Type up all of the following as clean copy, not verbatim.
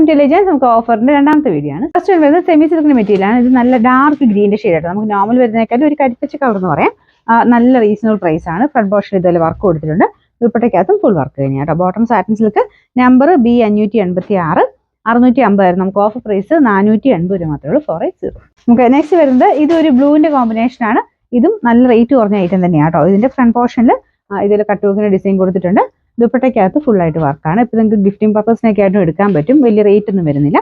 Intelligence നമുക്ക് ഓഫറിന്റെ രണ്ടാമത്തെ video ആണ്. ഫസ്റ്റ് വരുന്നത് സെമി സിൽക്കിന്റെ മെറ്റീരിയൽ ആണ്. ഇത് നല്ല ഡാർക്ക് ഗ്രീന്റെ ഷെയ്ഡ്. നമുക്ക് നോർമൽ വരുന്നതിനേക്കാളും ഒരു കരിപ്പച്ച കളർ എന്ന് പറയാം. നല്ല റീസണബിൾ പ്രൈസ് ആണ്. ഫ്രണ്ട് പോർഷൻ ഇതുപോലെ വർക്ക് കൊടുത്തിട്ടുണ്ട്. ദുപ്പട്ടയ്ക്കകത്തും ഫുൾ വർക്ക് കഴിഞ്ഞാൽ കേട്ടോ. Bottom satin silk number B586 650 ആയിരുന്നു. നമുക്ക് ഓഫർ പ്രൈസ് 480 രൂപ മാത്രമേ ഉള്ളൂ. 480. നമുക്ക് നെക്സ്റ്റ് വരുന്നത് ഇതൊരു ബ്ലൂവിന്റെ കോമ്പിനേഷൻ ആണ്. ഇതും നല്ല റേറ്റ് കുറഞ്ഞ ഐറ്റം തന്നെയാണ് കേട്ടോ. ഇതിന്റെ ഫ്രണ്ട് പോർഷനിൽ ഇതിൽ കട്ട് വർക്കിന്റെ ഡിസൈൻ കൊടുത്തിട്ടുണ്ട്. ദുപ്പട്ടയ്ക്കകത്ത് ഫുൾ ആയിട്ട് വർക്കാണ്. ഇപ്പം നിങ്ങൾക്ക് ഗിഫ്റ്റിംഗ് പർപ്പസിനൊക്കെ ആയിട്ടും എടുക്കാൻ പറ്റും. വലിയ റേറ്റ് ഒന്നും വരുന്നില്ല.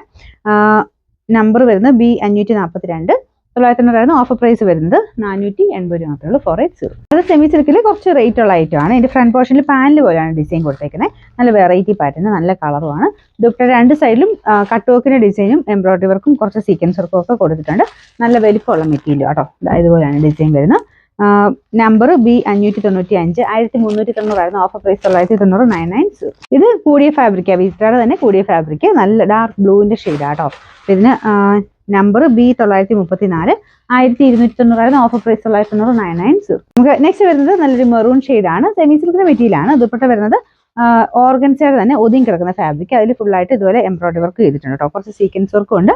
നമ്പർ വരുന്നത് B542 900 ഓഫർ പ്രൈസ് വരുന്നത് 480 രൂപ മാത്രമേ ഉള്ളൂ. 480. അത് സെമി സിൽക്കിൽ കുറച്ച് റേറ്റ് ഉള്ള ഐറ്റം ആണ്. ഇതിന്റെ ഫ്രണ്ട് പോർഷനിൽ പാനൽ പോലെയാണ് ഡിസൈൻ കൊടുത്തേക്കുന്നത്. നല്ല വെറൈറ്റി പാറ്റേൺ, നല്ല കളറുമാണ്. ദുപ്പട്ട രണ്ട് സൈഡിലും കട്ട് വർക്കിന്റെ ഡിസൈനും എംബ്രോയിഡറി വർക്കും കുറച്ച് സീക്വൻസ് വർക്കും ഒക്കെ കൊടുത്തിട്ടുണ്ട്. നല്ല വലിപ്പമുള്ള മെറ്റീരിയൽ കേട്ടോ. ഇതുപോലെയാണ് ഡിസൈൻ വരുന്നത്. നമ്പർ B595 1390 ആയിരുന്നു. Offer price 990 990. ഇത് കൂടിയ ഫാബ്രിക്കാണ്. വിസ്ത്രയുടെ തന്നെ കൂടിയ ഫാബ്രിക്. നല്ല ഡാർക്ക് ബ്ലൂവിന്റെ ഷെയ്ഡ് ആട്ടോ. ഇതിന് നമ്പർ B934 1290 ആയിരുന്നു. Offer price 990 990. നമുക്ക് നെക്സ്റ്റ് വരുന്നത് നല്ലൊരു മെറൂൺ ഷെയ്ഡാണ്. സെമി സിൽക്കിന്റെ മെറ്റീരിയൽ ആണ്. ദുപ്പട്ട വരുന്നത് ഓർഗൻസയുടെ തന്നെ ഒതുങ്ങി കിടക്കുന്ന ഫാബ്രിക്. അതിൽ ഫുൾ ആയിട്ട് ഇതുപോലെ എംബ്രോയിഡറി വർക്ക് ചെയ്തിട്ടുണ്ട് കേട്ടോ. കുറച്ച് സീക്വൻസ് വർക്കും ഉണ്ട്.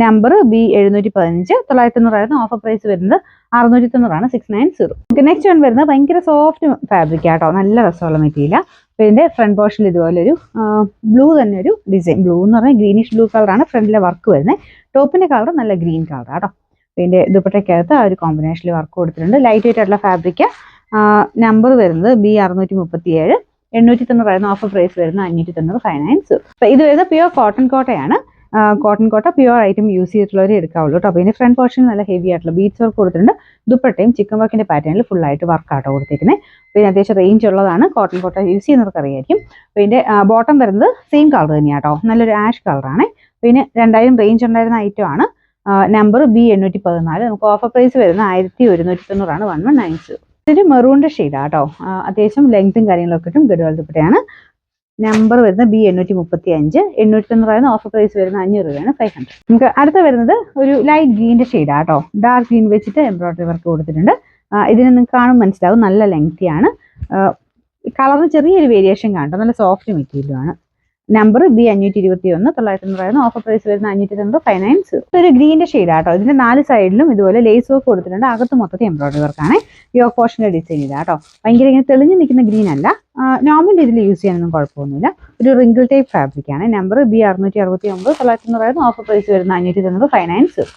നമ്പർ B715 990 ആയിരുന്നു. ഓഫർ പ്രൈസ് വരുന്നത് 690 ആണ്. 690. നമുക്ക് നെക്സ്റ്റ് വൺ വരുന്നത് ഭയങ്കര സോഫ്റ്റ് ഫാബ്രിക് ആട്ടോ. നല്ല രസമുള്ള മെറ്റീരിയൽ. അപ്പോൾ ഇതിന്റെ ഫ്രണ്ട് പോർഷനിൽ ഇതുപോലെ ഒരു ബ്ലൂ തന്നെ ഒരു ഡിസൈൻ. ബ്ലൂ എന്ന് പറഞ്ഞാൽ ഗ്രീനിഷ് ബ്ലൂ കളറാണ് ഫ്രണ്ടിലെ വർക്ക് വരുന്നത്. ടോപ്പിന്റെ കളർ നല്ല ഗ്രീൻ കളർ ആട്ടോ. ഇതിന്റെ ദുപ്പട്ടയ്ക്കകത്ത് ആ ഒരു കോമ്പിനേഷനിൽ വർക്ക് കൊടുത്തിട്ടുണ്ട്. ലൈറ്റ് വെയിറ്റ് ആയിട്ടുള്ള ഫാബ്രിക്. നമ്പർ വരുന്നത് B637 890 ആയിരുന്നു. ഓഫർ പ്രൈസ് വരുന്നത് 590 590. അപ്പോൾ ഇത് വരുന്നത് പ്യുവർ കോട്ടൺ കോട്ടയാണ്. കോട്ടൺ കോട്ട പ്യുവർ ഐറ്റം യൂസ് ചെയ്തിട്ടുള്ളവരെ എടുക്കാവുള്ളൂ കേട്ടോ. അപ്പോൾ ഇതിന്റെ ഫ്രണ്ട് പോർഷൻ നല്ല ഹെവി ആയിട്ടുള്ള ബീഡ്സ് വർക്ക് കൊടുത്തിട്ടുണ്ട്. ദുപ്പട്ടയും ചിക്കൻ വർക്കിന്റെ പാറ്റേണിൽ ഫുൾ ആയിട്ട് വർക്ക് ആട്ടോ കൊടുത്തിരിക്കുന്നത്. അപ്പോൾ ഇതിന് അത്യാവശ്യം റേഞ്ച് ഉള്ളതാണ്. കോട്ടൺ കോട്ട യൂസ് ചെയ്യുന്നവർക്ക് അറിയായിരിക്കും. അപ്പോൾ ഇതിന്റെ ബോട്ടം വരുന്നത് സെയിം കളർ തന്നെയാണ് കേട്ടോ. നല്ലൊരു ആഷ് കളറാണ്. പിന്നെ 2000 റേഞ്ച് ഉണ്ടായിരുന്ന ഐറ്റം ആണ്. Number B814. നമുക്ക് ഓഫർ പ്രൈസ് വരുന്നത് 1190 ആണ്. 1190. ഇതൊരു മെറൂണിന്റെ ഷെയ്ഡാണ് കേട്ടോ. അത്യാവശ്യം ലെങ്ത്തും കാര്യങ്ങളൊക്കെ കിട്ടും. ഗഡ്വാൾ ദുപ്പട്ടയാണ്. നമ്പർ വരുന്നത് B835 890 ആയിരുന്നു. ഓഫർ പ്രൈസ് വരുന്നത് 500 രൂപയാണ്. 500. നമുക്ക് അടുത്ത വരുന്നത് ഒരു ലൈറ്റ് ഗ്രീൻ്റെ ഷെയ്ഡാണ് കേട്ടോ. ഡാർക്ക് ഗ്രീൻ വെച്ചിട്ട് എംബ്രോയിഡറി വർക്ക് കൊടുത്തിട്ടുണ്ട്. ഇതിന് നിങ്ങൾക്ക് കാണുമ്പോൾ മനസ്സിലാവും നല്ല ലെങ്തിയാണ്. കളറിന് ചെറിയൊരു വേരിയേഷൻ കാണും. നല്ല സോഫ്റ്റ് മെറ്റീരിയലാണ്. നമ്പർ B521 990 ആയിരുന്നു. ഓഫർ പ്രൈസ് വരുന്ന 590 590. ഇതൊരു ഗ്രീൻ്റെ ഷെയ്ഡാണ് കേട്ടോ. ഇതിന്റെ 4 സൈഡിലും ഇതുപോലെ ലേസ് വർക്ക് കൊടുത്തിട്ടുണ്ട്. അകത്ത് മൊത്തത്തിൽ എംബ്രോയിഡറി വർക്കാണ്. യോക്ക് പോർഷന്റെ ഡിസൈൻ ഇതാ കേട്ടോ. ഭയങ്കര ഇങ്ങനെ തെളിഞ്ഞ് നിൽക്കുന്ന ഗ്രീൻ അല്ല. നോർമൽ ഇതിൽ യൂസ് ചെയ്യാനൊന്നും കുഴപ്പമൊന്നുമില്ല. ഒരു റിങ്കിൾ ടൈപ്പ് ഫാബ്രിക് ആണ്. നമ്പർ B669 990 ആയിരുന്നു. ഓഫർ പ്രൈസ് വരുന്ന 590 590.